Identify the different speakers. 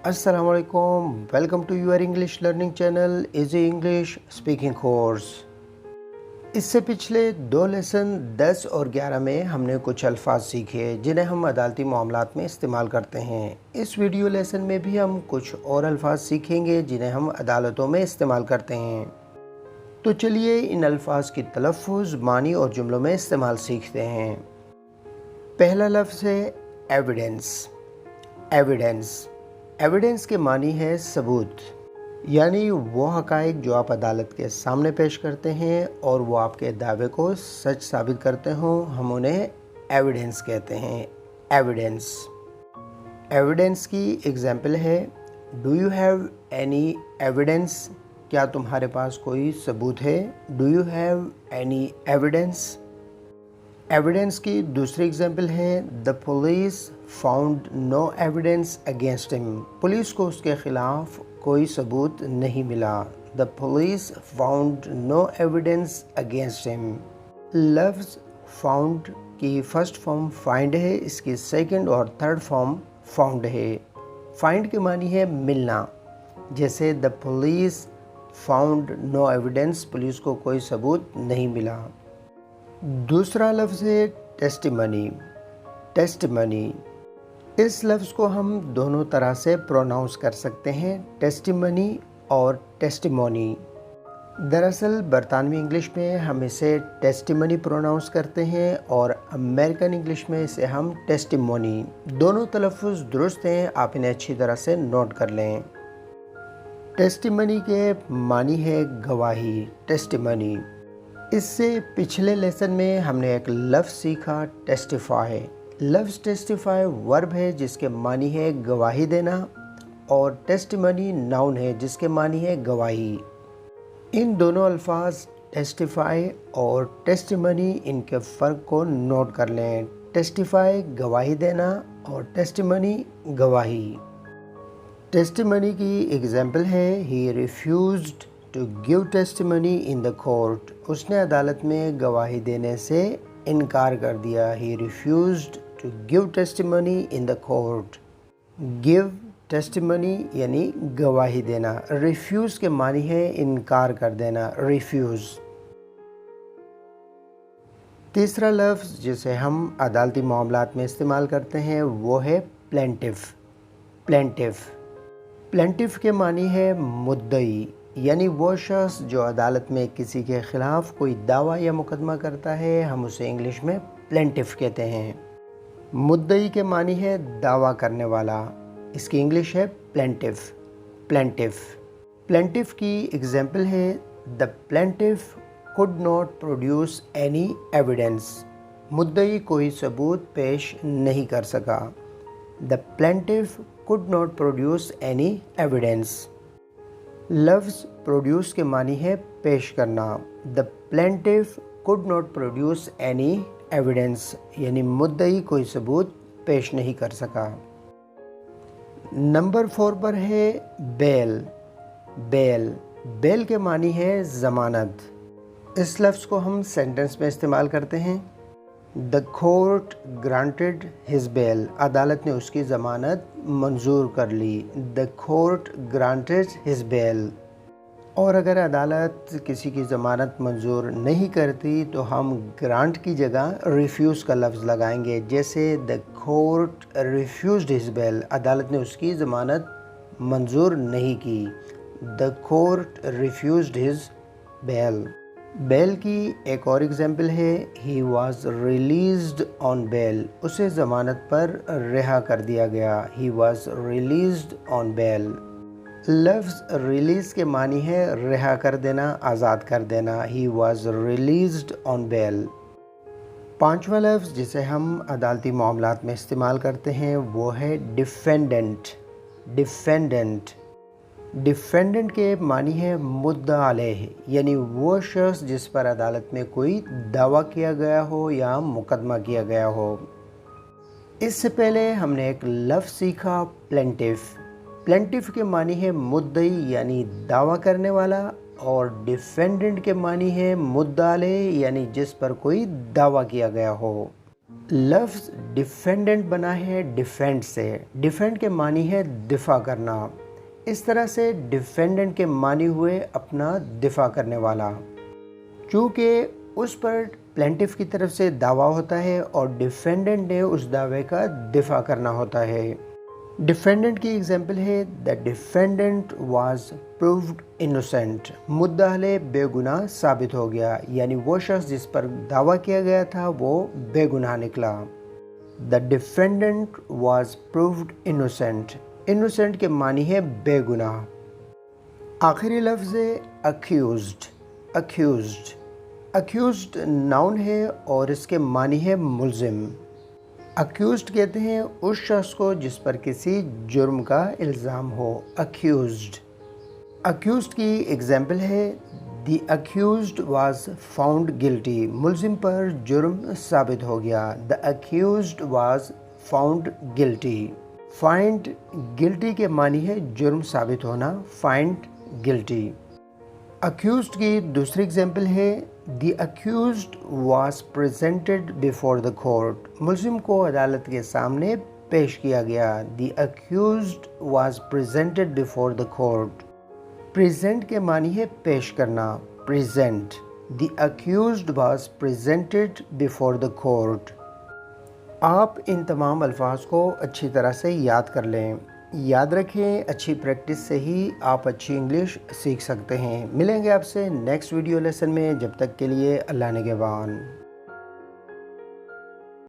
Speaker 1: Assalamu alaikum. Welcome to your English learning channel Easy English Speaking Course. इससे पिछले दो lesson 10 और 11 में हमने कुछ अल्फाज सीखे जिन्हें हम अदालती मामलात में इस्तेमाल करते हैं। इस वीडियो लेसन में भी हम कुछ और अल्फाज सीखेंगे जिन्हें हम अदालतों में इस्तेमाल करते हैं। तो चलिए इन अल्फाज की तलफ़्फ़ुज़, मानी और जुमलों में इस्तेमाल सीखते हैं। पहला लफ्ज़ है एविडेंस। एविडेंस एविडेंस के मानी है सबूत, यानी वो हक़ाइक़ जो आप अदालत के सामने पेश करते हैं और वो आपके दावे को सच साबित करते हों, हम उन्हें एविडेंस कहते हैं। एविडेंस एविडेंस की एग्जाम्पल है do you have any evidence? क्या तुम्हारे पास कोई सबूत है? Do you have any evidence? Evidence की दूसरी एग्जाम्पल है the police found no evidence against him. Police को उसके ख़िलाफ़ कोई सबूत नहीं मिला। The police found no evidence against him. लफ्ज़ फाउंड की फ़र्स्ट फॉर्म फाइंड है, इसकी सेकंड और थर्ड फॉर्म फाउंड है। फाइंड के मानी है मिलना, जैसे the police found no evidence, police को कोई सबूत नहीं मिला। दूसरा लफ्ज़ है टेस्टिमनी। टेस्टिमनी इस लफ्ज़ को हम दोनों तरह से प्रोनाउंस कर सकते हैं, टेस्टिमनी और टेस्टिमोनी। दरअसल बरतानवी इंग्लिश में हम इसे टेस्टिमनी प्रोनाउंस करते हैं और अमेरिकन इंग्लिश में इसे हम टेस्टिमोनी। दोनों तलफ़्फ़ुज़ दुरुस्त हैं, आप इन्हें अच्छी तरह से नोट कर लें। टेस्टिमनी के मानी है गवाही। टेस्टिमनी इससे पिछले लेसन में हमने एक लफ्ज़ सीखा टेस्टिफाई। लफ्ज़ टेस्टिफाई वर्ब है जिसके मानी है गवाही देना, और टेस्टिमनी नाउन है जिसके मानी है गवाही। इन दोनों अल्फाज टेस्टिफाई और टेस्टिमनी, इनके फ़र्क को नोट कर लें। टेस्टिफाई गवाही देना और टेस्टिमनी गवाही। टेस्टिमनी की एग्जाम्पल है he refused to give testimony in the court. उसने अदालत में गवाही देने से इनकार कर दिया। He refused to give testimony in the court. Give testimony यानी गवाही देना। रिफ्यूज़ के मानी है इनकार कर देना, रिफ्यूज़। तीसरा लफ्ज़ जिसे हम अदालती मामलात में इस्तेमाल करते हैं वो है प्लेंटिफ। प्लेंटिफ प्लेंटिफ के मानी है मुद्दई, यानी वो शख्स जो अदालत में किसी के ख़िलाफ़ कोई दावा या मुकदमा करता है, हम उसे इंग्लिश में प्लेंटिफ कहते हैं। मुद्दई के मानी है दावा करने वाला, इसकी इंग्लिश है प्लेंटिफ। प्लेंटिफ प्लेंटिफ की एग्जाम्पल है the plaintiff could not produce any evidence. मुद्दई कोई सबूत पेश नहीं कर सका। The plaintiff could not produce any evidence. लफ्ज़ प्रोड्यूस के मानी है पेश करना। The plaintiff could not produce any evidence, यानी मुद्दई कोई सबूत पेश नहीं कर सका। नंबर 4 पर है बेल। बेल बेल के मानी है ज़मानत। इस लफ्ज़ को हम सेंटेंस में इस्तेमाल करते हैं the court granted his bail. अदालत ने उसकी ज़मानत मंजूर कर ली। The court granted his bail. और अगर अदालत किसी की ज़मानत मंजूर नहीं करती तो हम ग्रांट की जगह रिफ्यूज़ का लफ्ज़ लगाएंगे, जैसे the court refused his bail. अदालत ने उसकी ज़मानत मंजूर नहीं की। The court refused his bail. Bail की एक और एग्जाम्पल है he was released on bail. उसे ज़मानत पर रिहा कर दिया गया। He was released on bail. लफ्ज़ रिलीज़ के मानी है रिहा कर देना, आज़ाद कर देना। He was released on bail. पांचवा लफ्ज़ जिसे हम अदालती मामलात में इस्तेमाल करते हैं वो है डिफेंडेंट। डिफेंडेंट डिफेंडेंट के मानी है मुद्दा अलैह, यानी वो शख्स जिस पर अदालत में कोई दावा किया गया हो या मुकदमा किया गया हो। इससे पहले हमने एक लफ्ज़ सीखा प्लेंटिफ। प्लेंटिफ के मानी है मुद्दई यानी दावा करने वाला, और डिफेंडेंट के मानी है मुद्दा अलैह यानी जिस पर कोई दावा किया गया हो। लफ्ज़ डिफेंडेंट बना है डिफेंड से। डिफेंड के मानी है दिफा करना। इस तरह से डिफेंडेंट के मानी हुए अपना दिफा करने वाला। चूँकि उस पर प्लेंटिफ की तरफ से दावा होता है और डिफेंडेंट ने उस दावे का दिफा करना होता है। डिफेंडेंट की एग्जाम्पल है the defendant was proved innocent. मुद्दाअले बेगुनाह साबित हो गया, यानी वो शख्स जिस पर दावा किया गया था वो बेगुनाह निकला। The defendant was proved innocent. Innocent के मानी है बेगुनाह। आखिरी लफ्ज़ है अक्यूज्ड। अक्यूज्ड अक्यूज्ड नाउन है और इसके मानी है मुल्ज़िम। अक्यूज्ड कहते हैं उस शख्स को जिस पर किसी जुर्म का इल्ज़ाम हो। अक्यूज्ड। अक्यूज्ड की एग्जाम्पल है the accused was found guilty. मुल्ज़िम पर जुर्म साबित हो गया। The accused was found guilty. Find guilty के मानी है जुर्म साबित होना। Find guilty. अक्यूज्ड की दूसरी एग्जाम्पल है the accused was presented before the court. मुल्ज़िम को अदालत के सामने पेश किया गया। The accused was presented before the court. Present के मानी है पेश करना। Present. The accused was presented before the court. आप इन तमाम अल्फाज को अच्छी तरह से याद कर लें। याद रखें, अच्छी प्रैक्टिस से ही आप अच्छी इंग्लिश सीख सकते हैं। मिलेंगे आपसे नेक्स्ट वीडियो लेसन में। जब तक के लिए अल्लाह निगहबान।